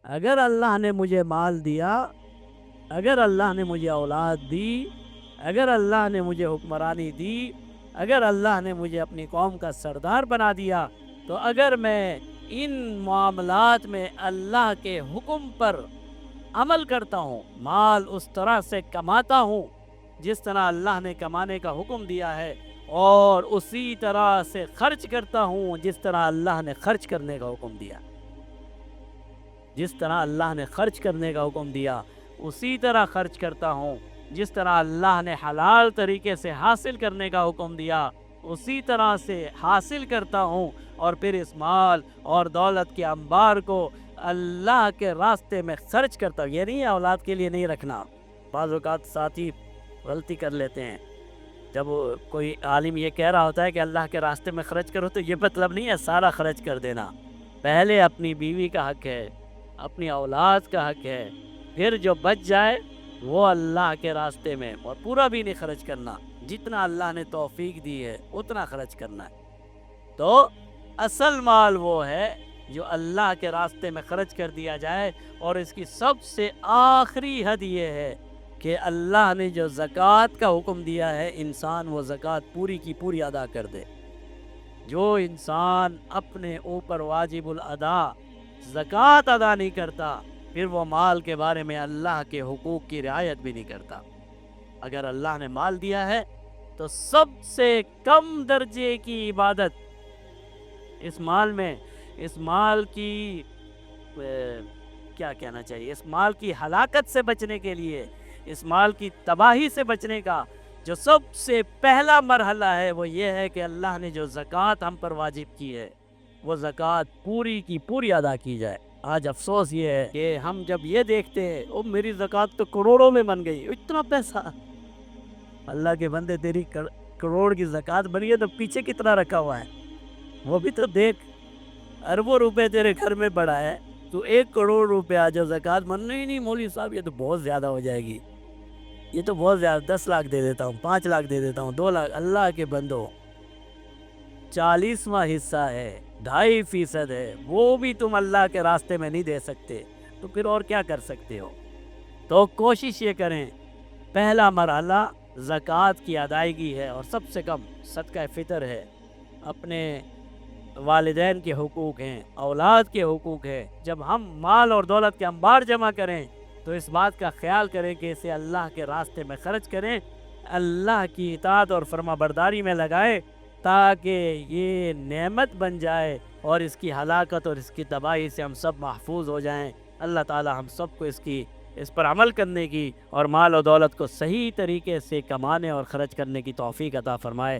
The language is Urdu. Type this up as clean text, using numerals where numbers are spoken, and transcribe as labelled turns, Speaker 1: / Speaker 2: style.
Speaker 1: اگر اللہ نے مجھے مال دیا، اگر اللہ نے مجھے اولاد دی، اگر اللہ نے مجھے حکمرانی دی، اگر اللہ نے مجھے اپنی قوم کا سردار بنا دیا، تو اگر میں ان معاملات میں اللہ کے حکم پر عمل کرتا ہوں، مال اس طرح سے کماتا ہوں جس طرح اللہ نے کمانے کا حکم دیا ہے، اور اسی طرح سے خرچ کرتا ہوں جس طرح اللہ نے خرچ کرنے کا حکم دیا، جس طرح اللہ نے خرچ کرنے کا حکم دیا اسی طرح خرچ کرتا ہوں، جس طرح اللہ نے حلال طریقے سے حاصل کرنے کا حکم دیا اسی طرح سے حاصل کرتا ہوں، اور پھر اس مال اور دولت کے انبار کو اللہ کے راستے میں خرچ کرتا ہوں۔ یہ نہیں ہے اولاد کے لیے نہیں رکھنا، بعض اوقات ساتھی غلطی کر لیتے ہیں، جب کوئی عالم یہ کہہ رہا ہوتا ہے کہ اللہ کے راستے میں خرچ کرو تو یہ مطلب نہیں ہے سارا خرچ کر دینا، پہلے اپنی بیوی کا حق ہے، اپنی اولاد کا حق ہے، پھر جو بچ جائے وہ اللہ کے راستے میں، اور پورا بھی نہیں خرچ کرنا، جتنا اللہ نے توفیق دی ہے اتنا خرچ کرنا ہے۔ تو اصل مال وہ ہے جو اللہ کے راستے میں خرچ کر دیا جائے، اور اس کی سب سے آخری حد یہ ہے کہ اللہ نے جو زکوٰۃ کا حکم دیا ہے انسان وہ زکوٰۃ پوری کی پوری ادا کر دے۔ جو انسان اپنے اوپر واجب الادا زکوٰۃ ادا نہیں کرتا، پھر وہ مال کے بارے میں اللہ کے حقوق کی رعایت بھی نہیں کرتا۔ اگر اللہ نے مال دیا ہے تو سب سے کم درجے کی عبادت اس مال میں، اس مال کی کیا کہنا چاہیے، اس مال کی ہلاکت سے بچنے کے لیے، اس مال کی تباہی سے بچنے کا جو سب سے پہلا مرحلہ ہے وہ یہ ہے کہ اللہ نے جو زکوٰۃ ہم پر واجب کی ہے وہ زکوٰۃ پوری کی پوری ادا کی جائے۔ آج افسوس یہ ہے کہ ہم جب یہ دیکھتے ہیں او میری زکوٰۃ تو کروڑوں میں بن گئی، اتنا پیسہ، اللہ کے بندے تیری کروڑ کی زکوٰۃ بنی ہے تو پیچھے کتنا رکھا ہوا ہے وہ بھی تو دیکھ، اربوں روپے تیرے گھر میں پڑا ہے، تو 1 کروڑ روپے جو زکوٰۃ بن رہی نہیں مولوی صاحب یہ تو بہت زیادہ ہو جائے گی، یہ تو بہت زیادہ، 10 لاکھ دے دیتا ہوں، 5 لاکھ دے دیتا ہوں، 2 لاکھ۔ اللہ کے بندو 40واں حصہ ہے، 2.5% ہے، وہ بھی تم اللہ کے راستے میں نہیں دے سکتے تو پھر اور کیا کر سکتے ہو؟ تو کوشش یہ کریں، پہلا مرحلہ زکوٰۃ کی ادائیگی ہے، اور سب سے کم صدقہ فطر ہے، اپنے والدین کے حقوق ہیں، اولاد کے حقوق ہیں۔ جب ہم مال اور دولت کے انبار جمع کریں تو اس بات کا خیال کریں کہ اسے اللہ کے راستے میں خرچ کریں، اللہ کی اطاعت اور فرما برداری میں لگائیں، تاکہ یہ نعمت بن جائے اور اس کی ہلاکت اور اس کی تباہی سے ہم سب محفوظ ہو جائیں۔ اللہ تعالی ہم سب کو اس پر عمل کرنے کی اور مال و دولت کو صحیح طریقے سے کمانے اور خرچ کرنے کی توفیق عطا فرمائے۔